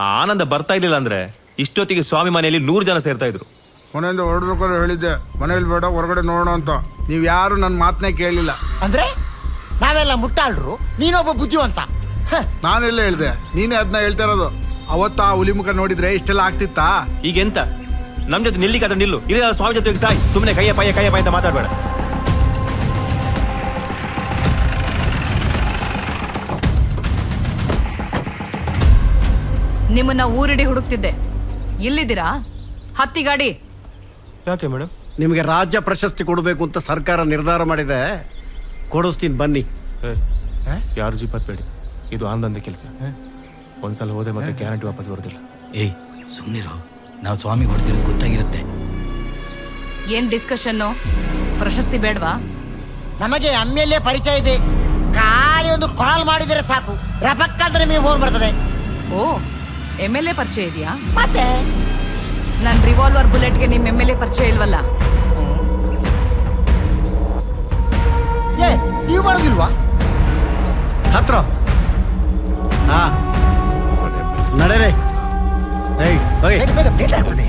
ಆ ಆನಂದ ಬರ್ತಾ ಇರ್ಲಿಲ್ಲ ಅಂದ್ರೆ ಇಷ್ಟೊತ್ತಿಗೆ ಸ್ವಾಮಿ ಮನೆಯಲ್ಲಿ 100 ಜನ ಸೇರ್ತಾ ಇದ್ರು. ಮನೆಯಿಂದ ಹೊರಡ್ಬೇಕಾದ್ರೆ ಹೇಳಿದ್ದೆ, ಮನೇಲಿ ಬೇಡ ಹೊರಗಡೆ ನೋಡೋಣ ಅಂತ. ನೀವು ಯಾರು ನನ್ನ ಮಾತನ್ನೇ ಕೇಳಲಿಲ್ಲ. ಅಂದ್ರೆ ನಾವೆಲ್ಲ ಮುಟ್ಟಾಳ್ರು, ನೀನೊಬ್ಬ ಬುದ್ಧಿವಂತ. ನಾನೆಲ್ಲ ಹೇಳ್ದೆ, ನೀನೇ ಅದನ್ನ ಹೇಳ್ತಾ ಇರೋದು. ಅವತ್ತ ಆ ಹುಲಿ ಮುಖ ನೋಡಿದ್ರೆ ಇಷ್ಟೆಲ್ಲ ಆಗ್ತಿತ್ತಾ? ಈಗ ಎಂತ ನಮ್ ಜೊತೆ ನಿಲ್ಲಿಕ್ಕೆ ನಿಲ್ಲು, ಇಲ್ಲ ಸ್ವಾಮಿ ಜೊತೆಗೆ ಸಾಯ್. ಸುಮ್ಮನೆ ಕೈಯ ಪಾಯ ಅಂತ ಮಾತಾಡ್ಬೇಡ. ನಿಮ್ಮನ್ನ ಊರಿಡಿ ಹುಡುಕ್ತಿದ್ದೆ, ಇಲ್ಲಿದ್ದೀರಾ? ಹತ್ತಿ ಗಾಡಿ. ಯಾಕೆ ಮೇಡಮ್? ನಿಮಗೆ ರಾಜ್ಯ ಪ್ರಶಸ್ತಿ ಕೊಡಬೇಕು ಅಂತ ಸರ್ಕಾರ ನಿರ್ಧಾರ ಮಾಡಿದೆ, ಕೊಡಿಸ್ತೀನಿ ಬನ್ನಿ. ಯಾರು ಜೀಪ್ ಹತ್ಬೇಡಿ, ಇದು ಆನಂದ ಕೆಲಸ. ಒಂದ್ಸಲ ಹೋದ್ರೆ ಮತ್ತೆ ಗ್ಯಾರಂಟಿ ವಾಪಸ್ ಬರೋದಿಲ್ಲ. ಏಯ್ ಸುಮ್ಮನಿರೋ, ನಾವು ಸ್ವಾಮಿ ಹೊಡ್ತಿರೋದು ಗೊತ್ತಾಗಿರುತ್ತೆ. ಏನ್ ಡಿಸ್ಕಷನ್ನು? ಪ್ರಶಸ್ತಿ ಬೇಡವಾ? ನಮಗೆ ಎಮ್ಮೆಲ್ಯೆ ಪರಿಚಯ ಇದೆ, ಖಾಲಿ ಒಂದು ಕಾಲ್ ಮಾಡಿದರೆ ಸಾಕು, ರಪಕ್ಕ ಅಂತ ನಿಮಗೆ ಫೋನ್ ಬರ್ತದೆ. ಓ, MLA ಪರಿಚಯ ಇದೆಯಾ? ಮತ್ತೆ ನನ್ ರಿವಾಲ್ವರ್ ಬುಲೆಟ್ಗೆ ನಿಮ್ MLA ಪರಿಚಯ ಇಲ್ವಲ್ಲ? ಏ, ನೀವು ಬರೋದಿಲ್ವಾ? ಹತ್ರ ಹಾ ನಡೀರಿ. ಏಯ್ ಹೋಗಿ. ಬೇಗ ಬೇಗ ಭೇಟಿ ಆಗ್ತದೆ.